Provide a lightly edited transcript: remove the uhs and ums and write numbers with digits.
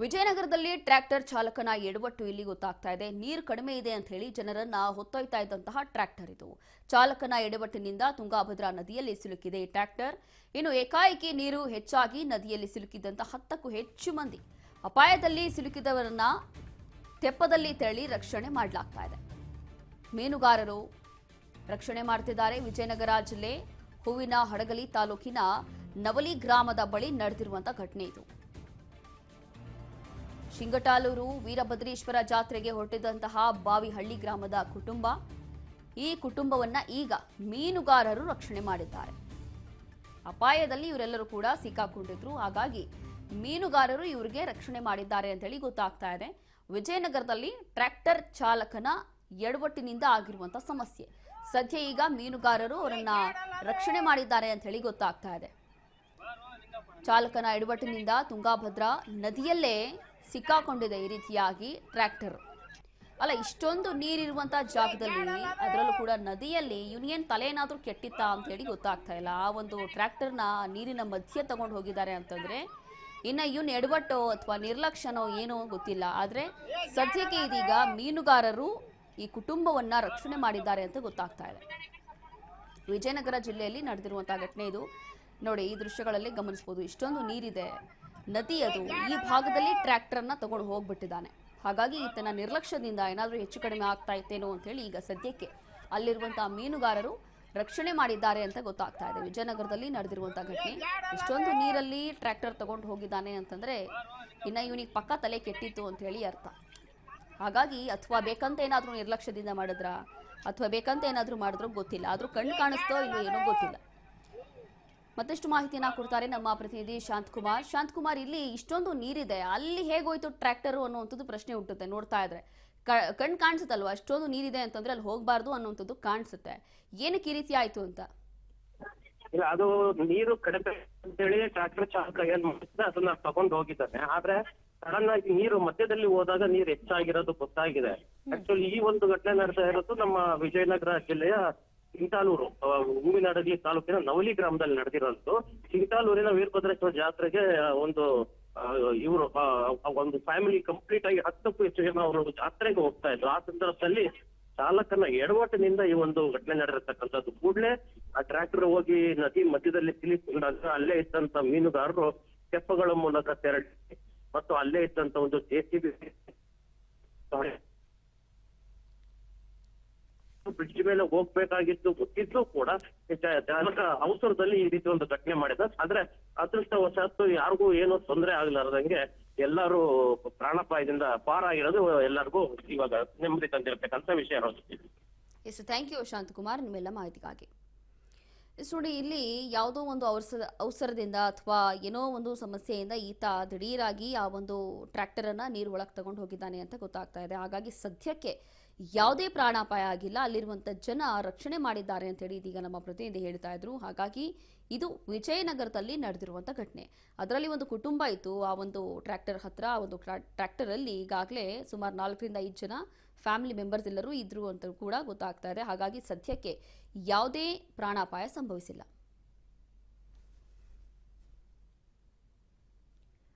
ವಿಜಯನಗರದಲ್ಲಿ tractor ಚಾಲಕನ ಎಡವಟ್ಟು ಇಲ್ಲಿ ಗೊತ್ತಾಗ್ತಾ ಇದೆ. ನೀರು ಕಡಿಮೆ ಇದೆ ಅಂತ ಹೇಳಿ ಜನರನ್ನ ಹೊತ್ತೊಯ್ತಾ ಇದ್ದಂತಹ ಟ್ರ್ಯಾಕ್ಟರ್ ಇದು. ಚಾಲಕನ ಎಡವಟ್ಟಿನಿಂದ ತುಂಗಾಭದ್ರಾ ನದಿಯಲ್ಲಿ ಸಿಲುಕಿದೆ ಟ್ರ್ಯಾಕ್ಟರ್. ಇನ್ನು ಏಕಾಏಕಿ ನೀರು ಹೆಚ್ಚಾಗಿ ನದಿಯಲ್ಲಿ ಸಿಲುಕಿದಂತ 10ಕ್ಕೂ ಹೆಚ್ಚು ಮಂದಿ ಅಪಾಯದಲ್ಲಿ ಸಿಲುಕಿದವರನ್ನ ತೆಪ್ಪದಲ್ಲಿ ತೆರಳಿ ರಕ್ಷಣೆ ಮಾಡಲಾಗ್ತಾ ಇದೆ. ಮೀನುಗಾರರು ರಕ್ಷಣೆ ಮಾಡ್ತಿದ್ದಾರೆ. ವಿಜಯನಗರ ಜಿಲ್ಲೆ ಹೂವಿನ ಹಡಗಲಿ ತಾಲೂಕಿನ ನವಲಿ ಗ್ರಾಮದ ಬಳಿ ನಡೆದಿರುವಂತಹ ಘಟನೆ ಇದು. ಶಿಂಗಟಾಲೂರು ವೀರಭದ್ರೇಶ್ವರ ಜಾತ್ರೆಗೆ ಹೊರಟಿದ್ದಂತಹ ಬಾವಿಹಳ್ಳಿ ಗ್ರಾಮದ ಕುಟುಂಬ. ಈ ಕುಟುಂಬವನ್ನ ಈಗ ಮೀನುಗಾರರು ರಕ್ಷಣೆ ಮಾಡಿದ್ದಾರೆ. ಅಪಾಯದಲ್ಲಿ ಇವರೆಲ್ಲರೂ ಕೂಡ ಸಿಕ್ಕಾಕೊಂಡಿದ್ರು. ಹಾಗಾಗಿ ಮೀನುಗಾರರು ಇವರಿಗೆ ರಕ್ಷಣೆ ಮಾಡಿದ್ದಾರೆ ಅಂತ ಹೇಳಿ ಗೊತ್ತಾಗ್ತಾ ಇದೆ. ವಿಜಯನಗರದಲ್ಲಿ ಟ್ರ್ಯಾಕ್ಟರ್ ಚಾಲಕನ ಎಡವಟ್ಟಿನಿಂದ ಆಗಿರುವಂತಹ ಸಮಸ್ಯೆ. ಸದ್ಯ ಈಗ ಮೀನುಗಾರರು ಅವರನ್ನ ರಕ್ಷಣೆ ಮಾಡಿದ್ದಾರೆ ಅಂತ ಹೇಳಿ ಗೊತ್ತಾಗ್ತಾ ಇದೆ. ಚಾಲಕನ ಎಡವಟ್ಟಿನಿಂದ ತುಂಗಾಭದ್ರಾ ನದಿಯಲ್ಲೇ ಸಿಕ್ಕಾಕೊಂಡಿದೆ ಈ ರೀತಿಯಾಗಿ ಟ್ರ್ಯಾಕ್ಟರ್. ಅಲ್ಲ, ಇಷ್ಟೊಂದು ನೀರಿರುವಂತಹ ಜಾಗದಲ್ಲಿ, ಅದರಲ್ಲೂ ಕೂಡ ನದಿಯಲ್ಲಿ ಯೂನಿಯನ್ ತಲೆ ಏನಾದ್ರೂ ಕೆಟ್ಟಿತ್ತಾ ಅಂತ ಹೇಳಿ ಗೊತ್ತಾಗ್ತಾ ಇಲ್ಲ. ಆ ಒಂದು ಟ್ರ್ಯಾಕ್ಟರ್ನ ನೀರಿನ ಮಧ್ಯೆ ತಗೊಂಡು ಹೋಗಿದ್ದಾರೆ ಅಂತಂದ್ರೆ ಇನ್ನು ಇವನ್ ಎಡವಟ್ಟೋ ಅಥವಾ ನಿರ್ಲಕ್ಷ್ಯನೋ ಏನೋ ಗೊತ್ತಿಲ್ಲ. ಆದ್ರೆ ಸದ್ಯಕ್ಕೆ ಇದೀಗ ಮೀನುಗಾರರು ಈ ಕುಟುಂಬವನ್ನ ರಕ್ಷಣೆ ಮಾಡಿದ್ದಾರೆ ಅಂತ ಗೊತ್ತಾಗ್ತಾ ಇದೆ. ವಿಜಯನಗರ ಜಿಲ್ಲೆಯಲ್ಲಿ ನಡೆದಿರುವಂತಹ ಘಟನೆ ಇದು. ನೋಡಿ, ಈ ದೃಶ್ಯಗಳಲ್ಲಿ ಗಮನಿಸಬಹುದು. ಇಷ್ಟೊಂದು ನೀರಿದೆ, ನದಿ ಅದು. ಈ ಭಾಗದಲ್ಲಿ ಟ್ರ್ಯಾಕ್ಟರ್ನ ತಗೊಂಡು ಹೋಗ್ಬಿಟ್ಟಿದ್ದಾನೆ. ಹಾಗಾಗಿ ಈತನ ನಿರ್ಲಕ್ಷ್ಯದಿಂದ ಏನಾದರೂ ಹೆಚ್ಚು ಕಡಿಮೆ ಆಗ್ತಾ ಇತ್ತೇನೋ ಅಂತ ಹೇಳಿ ಈಗ ಸದ್ಯಕ್ಕೆ ಅಲ್ಲಿರುವಂತಹ ಮೀನುಗಾರರು ರಕ್ಷಣೆ ಮಾಡಿದ್ದಾರೆ ಅಂತ ಗೊತ್ತಾಗ್ತಾ ಇದೆ. ವಿಜಯನಗರದಲ್ಲಿ ನಡೆದಿರುವಂತಹ ಘಟನೆ. ಇಷ್ಟೊಂದು ನೀರಲ್ಲಿ ಟ್ರ್ಯಾಕ್ಟರ್ ತಗೊಂಡು ಹೋಗಿದ್ದಾನೆ ಅಂತಂದ್ರೆ ಇನ್ನ ಇವನಿಗೆ ಪಕ್ಕ ತಲೆ ಕೆಟ್ಟಿತ್ತು ಅಂತ ಹೇಳಿ ಅರ್ಥ. ಹಾಗಾಗಿ ಅಥವಾ ಬೇಕಂತ ಏನಾದರೂ ನಿರ್ಲಕ್ಷ್ಯದಿಂದ ಮಾಡಿದ್ರ ಅಥವಾ ಬೇಕಂತ ಏನಾದರೂ ಮಾಡಿದ್ರೂ ಗೊತ್ತಿಲ್ಲ. ಆದ್ರೂ ಕಣ್ಣು ಕಾಣಿಸ್ತೋ ಇಲ್ಲೋ ಏನೋ ಗೊತ್ತಿಲ್ಲ. ಮತ್ತಷ್ಟು ಮಾಹಿತಿಯನ್ನ ಕೊಡ್ತಾರೆ ನಮ್ಮ ಪ್ರತಿನಿಧಿ ಶಾಂತಕುಮಾರ್. ಶಾಂತಕುಮಾರ್, ಇಲ್ಲಿ ಇಷ್ಟೊಂದು ನೀರಿದೆ, ಅಲ್ಲಿ ಹೇಗೋಯ್ತು ಟ್ರ್ಯಾಕ್ಟರ್ ಅನ್ನುವಂಥದ್ದು ಪ್ರಶ್ನೆ ಹುಟ್ಟುತ್ತೆ. ನೋಡ್ತಾ ಇದ್ರೆ ಕಣ್ ಕಾಣಿಸುತ್ತಲ್ವಾ, ಅಷ್ಟೊಂದು ನೀರಿದೆ ಅಂತಂದ್ರೆ ಅಲ್ಲಿ ಹೋಗಬಾರ್ದು ಅನ್ನುವಂಥದ್ದು ಕಾಣಿಸುತ್ತೆ. ಏನಕ್ಕೆ ಈ ರೀತಿ ಆಯ್ತು ಅಂತ? ಇಲ್ಲ, ಅದು ನೀರು ಕಡಿಮೆ ಅಂತೇಳಿ ಟ್ರ್ಯಾಕ್ಟರ್ ಚಾಲಕ ಏನ್ ಮಾಡಿದ್ರೆ ಅದನ್ನ ತಗೊಂಡು ಹೋಗಿದ್ದಾನೆ. ಆದ್ರೆ ಸಡನ್ ಆಗಿ ನೀರು ಮಧ್ಯದಲ್ಲಿ ಹೋದಾಗ ನೀರು ಹೆಚ್ಚಾಗಿರೋದು ಗೊತ್ತಾಗಿದೆ. ಆಕ್ಚುಲಿ ಈ ಒಂದು ಘಟನೆ ನಡೆತಾ ಇರೋದು ನಮ್ಮ ವಿಜಯನಗರ ಜಿಲ್ಲೆಯ ಚಿಂತಾಲೂರು ಹೂವಿನ ಹಡಗಲಿ ತಾಲೂಕಿನ ನವಲಿ ಗ್ರಾಮದಲ್ಲಿ ನಡೆದಿರೋದು. ಚಿಂತಾಲೂರಿನ ವೀರಭದ್ರೇಶ್ವರ ಜಾತ್ರೆಗೆ ಒಂದು ಇವರು ಒಂದು ಫ್ಯಾಮಿಲಿ ಕಂಪ್ಲೀಟ್ ಆಗಿ 10ಕ್ಕೂ ಹೆಚ್ಚು ಜನ ಅವರು ಜಾತ್ರೆಗೆ ಹೋಗ್ತಾ ಇದ್ರು. ಆ ಸಂದರ್ಭದಲ್ಲಿ ಚಾಲಕನ ಎಡವಟ್ಟಿನಿಂದ ಈ ಒಂದು ಘಟನೆ ನಡೆದಿರ್ತಕ್ಕಂಥದ್ದು. ಕೂಡಲೇ ಆ ಟ್ರ್ಯಾಕ್ಟರ್ ಹೋಗಿ ನದಿ ಮಧ್ಯದಲ್ಲಿ ಸಿಲುಕೊಂಡಾಗ ಅಲ್ಲೇ ಇದ್ದಂತ ಮೀನುಗಾರರು ತೆಪ್ಪಗಳ ಮೂಲಕ ತೆರಳಿ ಮತ್ತು ಅಲ್ಲೇ ಇದ್ದಂತ ಒಂದು JCB ಬ್ರಿಡ್ಜ್ ಮೇಲೆ ಹೋಗ್ಬೇಕಾಗಿತ್ತು ಗೊತ್ತಿದ್ರು ಕೂಡ ಚಾಲಕ ಅವಸರದಲ್ಲಿ ಈ ರೀತಿ ಒಂದು ಘಟನೆ ಮಾಡಿದ. ಆದ್ರೆ ಅದೃಷ್ಟವಶಾತ್ತು ಯಾರಿಗೂ ಏನೋ ತೊಂದರೆ ಆಗ್ಲಾರ್ದಂಗೆ ಎಲ್ಲರೂ ಪ್ರಾಣಾಪಾಯದಿಂದ ಪಾರಾಗಿರೋದು ಎಲ್ಲರಿಗೂ ಇವಾಗ ನೆಮ್ಮದಿ ತಂದಿರತಕ್ಕಂತ ವಿಷಯ. ಎಸ್, ಥ್ಯಾಂಕ್ ಯು ಶಾಂತಕುಮಾರ್ ನಿಮ್ಮೆಲ್ಲ ಮಾಹಿತಿಗಾಗಿ. ನೋಡಿ, ಇಲ್ಲಿ ಯಾವುದೋ ಒಂದು ಅವಸರದಿಂದ ಅಥವಾ ಏನೋ ಒಂದು ಸಮಸ್ಯೆಯಿಂದ ಈತ ದಿಢೀರಾಗಿ ಆ ಒಂದು ಟ್ರ್ಯಾಕ್ಟರ್ ಅನ್ನ ನೀರು ಒಳಗೆ ತಗೊಂಡು ಹೋಗಿದ್ದಾನೆ ಅಂತ ಗೊತ್ತಾಗ್ತಾ ಇದೆ. ಹಾಗಾಗಿ ಸದ್ಯಕ್ಕೆ ಯಾವುದೇ ಪ್ರಾಣಾಪಾಯ ಆಗಿಲ್ಲ. ಅಲ್ಲಿರುವಂತ ಜನ ರಕ್ಷಣೆ ಮಾಡಿದ್ದಾರೆ ಅಂತ ಹೇಳಿ ಇದೀಗ ನಮ್ಮ ಪ್ರತಿನಿಧಿ ಹೇಳ್ತಾ ಇದ್ರು. ಹಾಗಾಗಿ ಇದು ವಿಜಯನಗರದಲ್ಲಿ ನಡೆದಿರುವಂತ ಘಟನೆ. ಅದರಲ್ಲಿ ಒಂದು ಕುಟುಂಬ ಇತ್ತು. ಆ ಒಂದು ಟ್ರ್ಯಾಕ್ಟರ್ ಹತ್ರ, ಆ ಒಂದು ಟ್ರ್ಯಾಕ್ಟರ್ ಅಲ್ಲಿ ಈಗಾಗಲೇ ಸುಮಾರು 4 ರಿಂದ 5 ಜನ ಫ್ಯಾಮಿಲಿ ಮೆಂಬರ್ಸ್ ಎಲ್ಲರೂ ಇದ್ರು ಅಂತ ಕೂಡ ಗೊತ್ತಾಗ್ತಾ ಇದೆ. ಹಾಗಾಗಿ ಸದ್ಯಕ್ಕೆ ಯಾವುದೇ ಪ್ರಾಣಾಪಾಯ ಸಂಭವಿಸಿಲ್ಲ.